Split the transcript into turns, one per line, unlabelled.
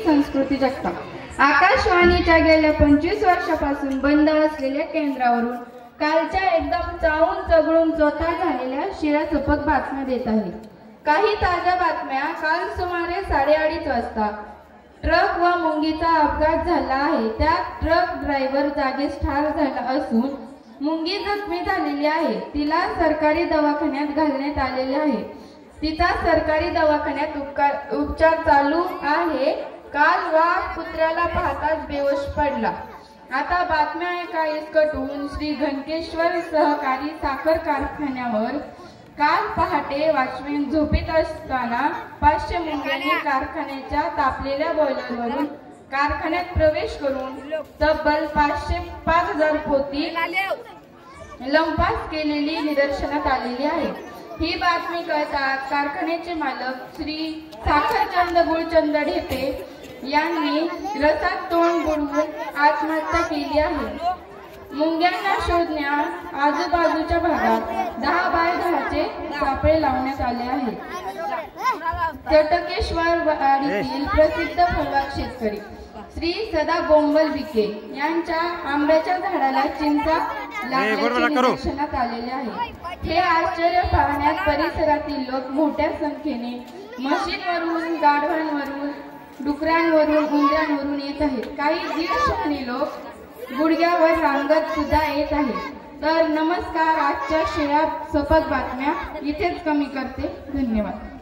संस्कृती जगताप। आकाशवाणीच्या गेल्या 25 वर्षापासून बंद असलेल्या केंद्रावरून कालच्या एकदम चावून चगळून चोथा झालेल्या शिरासपक बातम्या देत आहे। काही ताज्या बातम्या। काल सुमारे 2:30 वाजता ट्रक व मुंगीचा अपघात झाला आहे। त्यात ट्रक ड्रायव्हर जागीच ठार झाला असून मुंगी जखमी झालेली आहे। तिला सरकारी दवाखान्यात घालण्यात आलेले आहे। तिचा सरकारी दवाखान्यात उपचार चालू आहे। काल वाघ कुत्र्याला पाहताच बेहोश पडला। आता बातम्या एका इसकटून श्री घनकेश्वर सहकारी साखर कारखान्यावर काल पहाटे वॉचमॅन झोपीत असताना 500 मुंग्यांनी कारखान्याच्या तापलेल्या बॉयलरवरून कारखान्यात प्रवेश करून तब्बल 5,000 पोती लंपास केलेली निदर्शनात आलेली आहे। ही बातमी कळताच कारखान्याचे मालक श्री साखरचंद गुळचंद ढेपे यांनी रसात तोंड बुडवून आत्महत्या केली आहे। मुंग्यांना शोधण्यात आजूबाजूच्या भागात 10 बाय 10चे सापळे लावण्यात आले आहेत। चटकेश्वर वाडीतील प्रसिद्ध फळबाग शेतकरी श्री सदा बोंबल विके यांच्या आंब्याच्या झाडाला चिंचा लागल्याचे निदर्शनात आलेले आहे। हे आश्चर्य पाहण्यात परिसरातील लोक मोठ्या संख्येने म्हशींवरून, गाढवांवरून, डुकरांवरून, उंदरांवरून येत आहेत। काही 150 लोक गुडघ्यावर रांगत सुद्धा येत आहेत। तर नमस्कार, आजच्या शिरासपक बातम्या इथेच कमी करते। धन्यवाद।